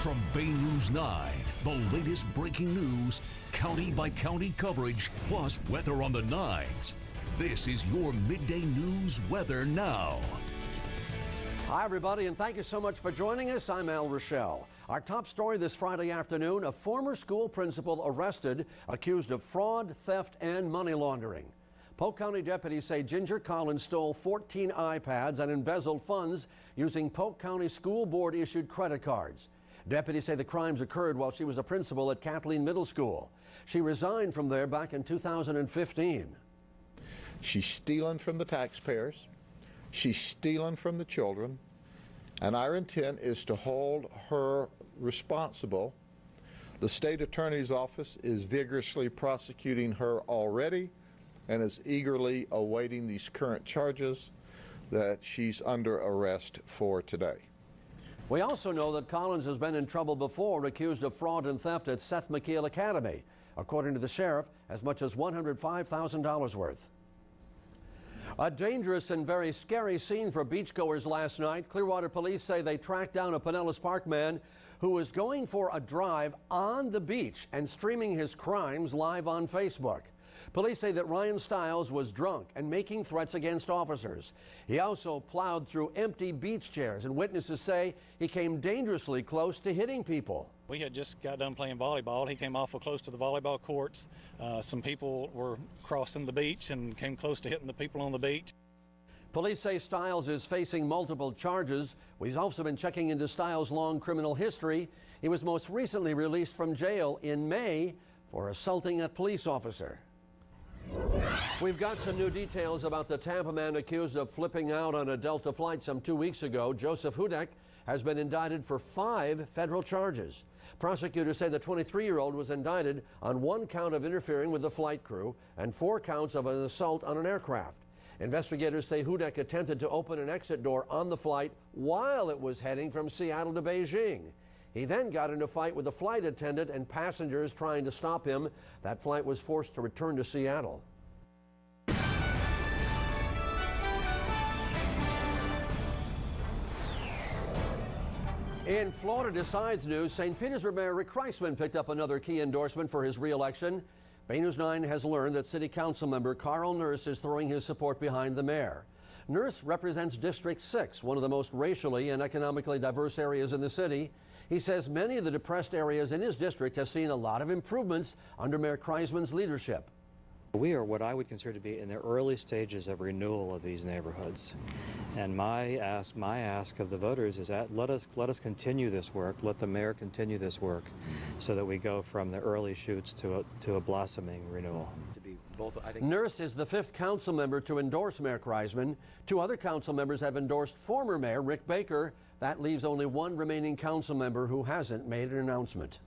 From Bay News 9, the latest breaking news, county by county coverage, plus weather on the nines. This is your midday news weather now. Hi, everybody, and thank you so much for joining us. I'm Al Rochelle. Our top story this Friday afternoon, a former school principal arrested, accused of fraud, theft, and money laundering. Polk County deputies say Ginger Collins stole 14 iPads and embezzled funds using Polk County School Board issued credit cards. Deputies say the crimes occurred while she was a principal at Kathleen Middle School. She resigned from there back in 2015. She's stealing from the taxpayers. She's stealing from the children. And our intent is to hold her responsible. The state attorney's office is vigorously prosecuting her already and is eagerly awaiting these current charges that she's under arrest for today. We also know that Collins has been in trouble before, accused of fraud and theft at Seth McKeel Academy. According to the sheriff, as much as $105,000 worth. A dangerous and very scary scene for beachgoers last night. Clearwater police say they tracked down a Pinellas Park man who was going for a drive on the beach and streaming his crimes live on Facebook. Police say that Ryan Stiles was drunk and making threats against officers. He also plowed through empty beach chairs, and witnesses say he came dangerously close to hitting people. We had just got done playing volleyball. He came awful close to the volleyball courts. Some people were crossing the beach and came close to hitting the people on the beach. Police say Stiles is facing multiple charges. We've also been checking into Stiles' long criminal history. He was most recently released from jail in May for assaulting a police officer. We've got some new details about the Tampa man accused of flipping out on a Delta flight some 2 weeks ago. Joseph Hudek has been indicted for 5 federal charges. Prosecutors say the 23-year-old was indicted on 1 count of interfering with the flight crew and 4 counts of an assault on an aircraft. Investigators say Hudek attempted to open an exit door on the flight while it was heading from Seattle to Beijing. He then got in a fight with a flight attendant and passengers trying to stop him. That flight was forced to return to Seattle. In Florida Decides news, St. Petersburg Mayor Rick Kreisman picked up another key endorsement for his re-election. Bay News 9 has learned that City Council member Carl Nurse is throwing his support behind the mayor. Nurse represents District 6, one of the most racially and economically diverse areas in the city. He says many of the depressed areas in his district have seen a lot of improvements under Mayor Kreisman's leadership. We are what I would consider to be in the early stages of renewal of these neighborhoods. And my ask of the voters is that let us continue this work, let the mayor continue this work so that we go from the early shoots to a blossoming renewal. Nurse is the 5th council member to endorse Mayor Kreisman. 2 other council members have endorsed former Mayor Rick Baker. That leaves only 1 remaining council member who hasn't made an announcement.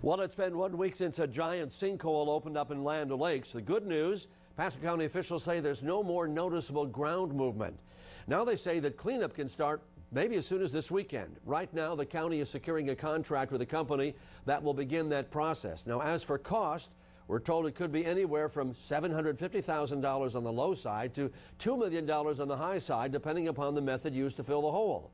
Well, it's been 1 week since a giant sinkhole opened up in Land O'Lakes. The good news, Pasco County officials say there's no more noticeable ground movement. Now they say that cleanup can start maybe as soon as this weekend. Right now, the county is securing a contract with a company that will begin that process. Now, as for cost, we're told it could be anywhere from $750,000 on the low side to $2 million on the high side, depending upon the method used to fill the hole.